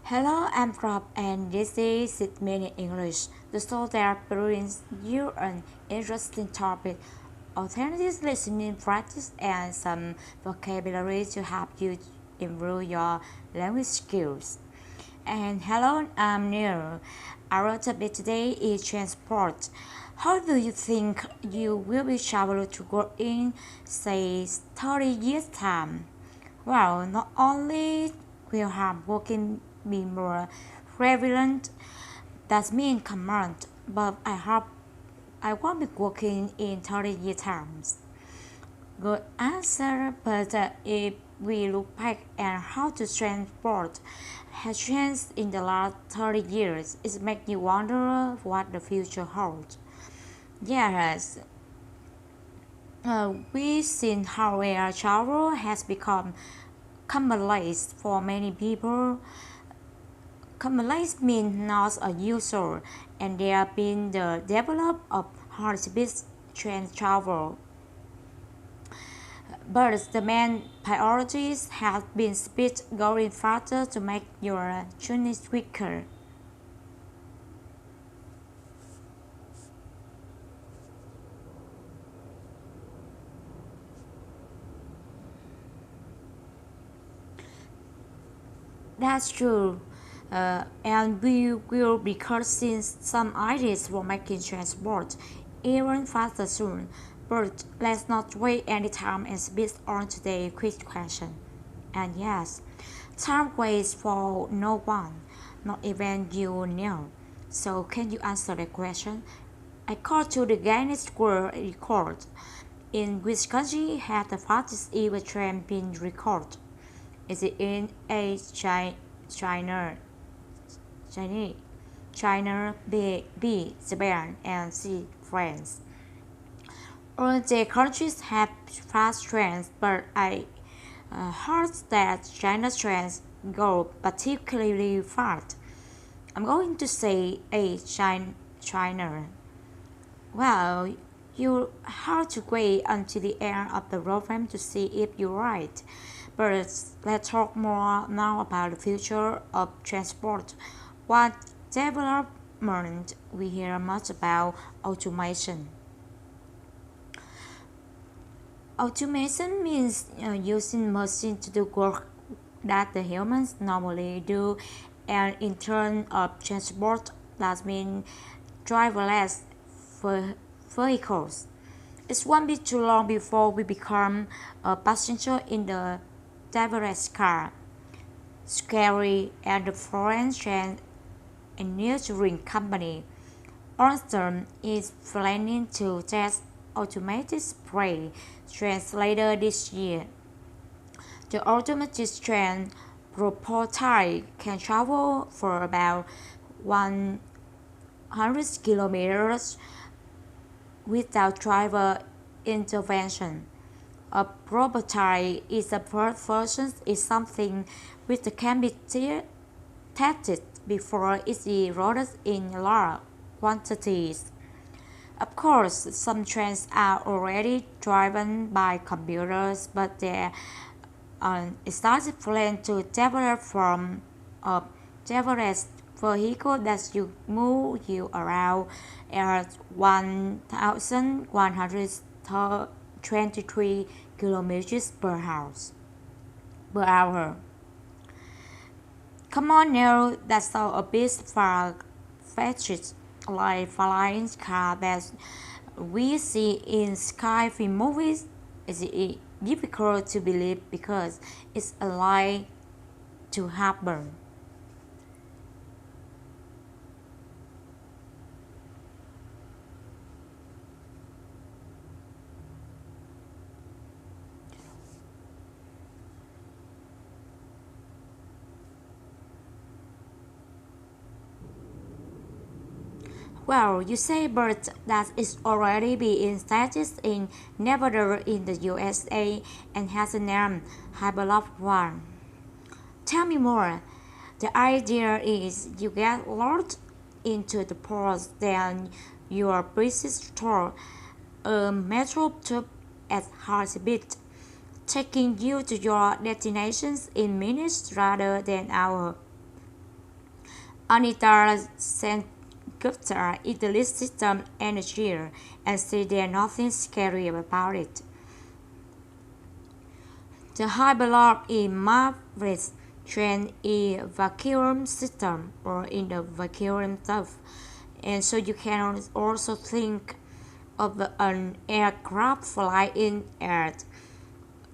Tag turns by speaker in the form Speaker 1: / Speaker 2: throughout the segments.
Speaker 1: Hello, I'm Rob, and this is It Minute English, the show that brings you an interesting topic, alternative listening practice, and some vocabulary to help you improve your language skills. And hello, I'm Neil. Our topic today is transport. How do you think you will be traveling to work in, say, 30 years' time? Well, not only will have working be more prevalent, that means command, but I hope I won't be working in 30 years times. Good answer, but if we look back at how to transport has changed in the last 30 years, it makes you wonder what the future holds. Yes, we've seen how air travel has become commonplace for many people. Commonplace means not unusual, and there have been the development of high-speed train travel. But the main priorities have been speed going faster to make your journey quicker. That's true. And we will be cursing some ideas for making transport even faster soon. But let's not waste any time and speed on today's quick question. And yes, time waits for no one, not even you know. So can you answer the question? According to the Guinness World Record, in which country has the fastest ever train been recorded? Is it in A. China, China, China, B. Japan, and C. France? All the countries have fast trains, but I heard that China's trains go particularly fast. I'm going to say A. China. Well, you have to wait until the end of the program to see if you're right. But let's talk more now about the future of transport. What development we hear much about automation. Automation means using machines to do work that the humans normally do, and in terms of transport, that means driverless vehicles. It won't be too long before we become a passenger in the driverless car. Scary and the French engineering company Alstom is planning to test automated spray trains later this year. The automated train prototype can travel for about 100 kilometers without driver intervention. A prototype is the first version is something which can be tested before it's rolled in large quantities. Of course, some trains are already driven by computers, but there are started plan to develop from a driverless vehicle that you move you around at 1,123 kilometers per hour. Come on now, that's a bit far-fetched, like flying car that we see in sci-fi movies. It's difficult to believe because it's unlikely to happen. Well, you say but that is already being started in Nevada in the USA and has a name Hyperloop One. Tell me more. The idea is you get locked into the port, then you are busy store a metro tube at high speed, taking you to your destinations in minutes rather than hours. Anita Sengupta is the lead system engineer and said there's nothing scary about it. The Hyperloop is marvelous train in vacuum system or in the vacuum tube. And so you can also think of an aircraft flying at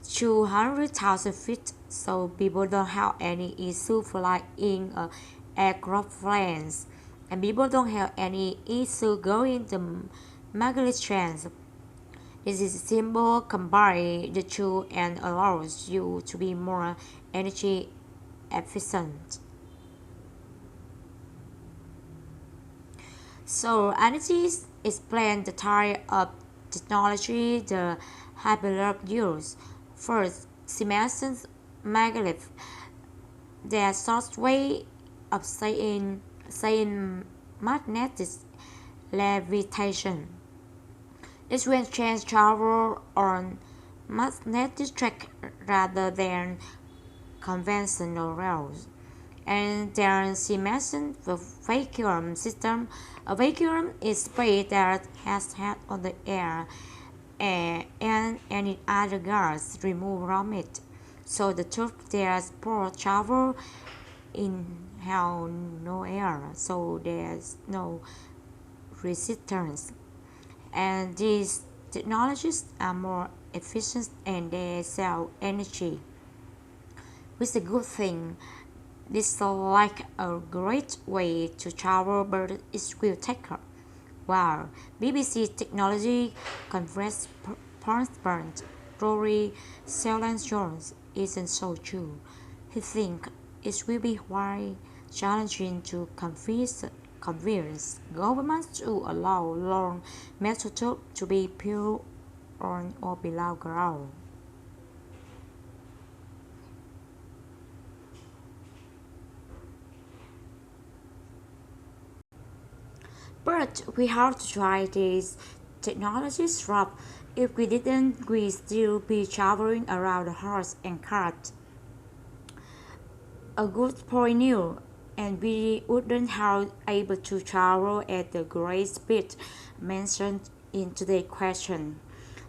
Speaker 1: 200,000 feet, so people don't have any issue flying in aircraft planes, and people don't have any issue going to maglev trains. This is simple, combine the two and allows you to be more energy efficient. So energy explain the type of technology the Hyperloop use. First, Siemens maglev, their short way of saying magnetic levitation. This when trains travel on magnetic track rather than conventional rails. And then Siemens the vacuum system. A vacuum is spray that has head on the and any other gas removed from it. So the tube there's poor travel inhale no air, so there's no resistance. And these technologies are more efficient and they sell energy. Which is a good thing. This is like a great way to travel, but it will take up. Wow, BBC Technology Conference Participant Rory Selland-Jones isn't so true. He thinks it will be quite challenging to convince governments to allow long metal tubes to be built on or below ground. But we have to try these technologies rough. If we didn't, we'd still be traveling around the horse and cart. A good point new, and we wouldn't have able to travel at the great speed mentioned in today's question.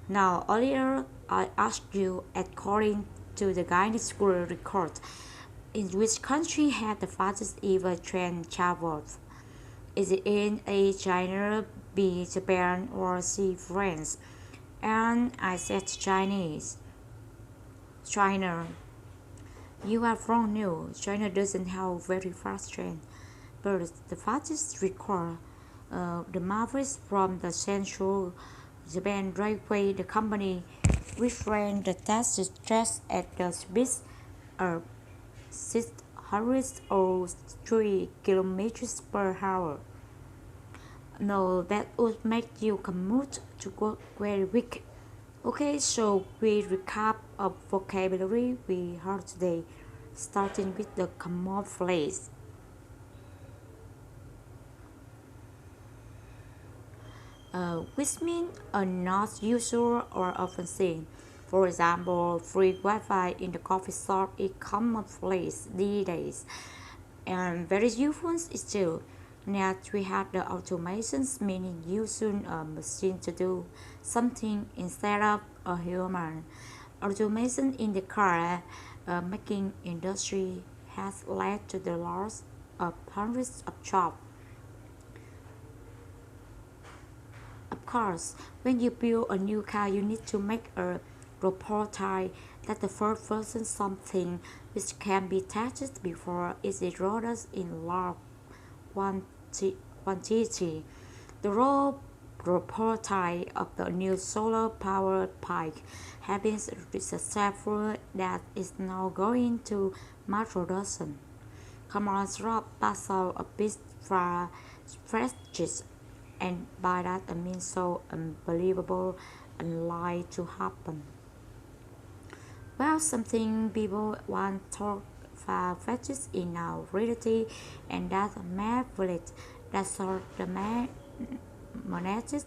Speaker 1: Now, earlier I asked you, according to the Guinness World Record, in which country had the fastest ever train traveled? Is it in A. China, B. Japan, or C. France? And I said Chinese. China. You are wrong, no. China doesn't have very fast train, but the fastest record the marvels from the Central Japan Railway, the company which ran the test stress at the speed of 603 kilometers per hour. No, that would make you commute to work very weak. Okay, so we recap of vocabulary we heard today, starting with the common phrase. Which means not usual or often seen. For example, free Wi-Fi in the coffee shop is commonplace these days, and very useful still. Next, we have the automations, meaning using a machine to do something instead of a human. Automation in the car making industry has led to the loss of hundreds of jobs. Of course, when you build a new car, you need to make a prototype that the first version something which can be tested before it is rolled in large quantity. The raw prototype of the new solar-powered bike has been successful that is now going to mass production. Cameron's rob Basel a bit for prestigious, and by that I mean so unbelievable and lie to happen. Well, something people want talk far-fetched in our reality, and that's marvelous. That's sort the magnetic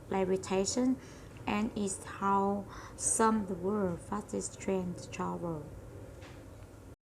Speaker 1: levitation, and is how some the world fastest train travel.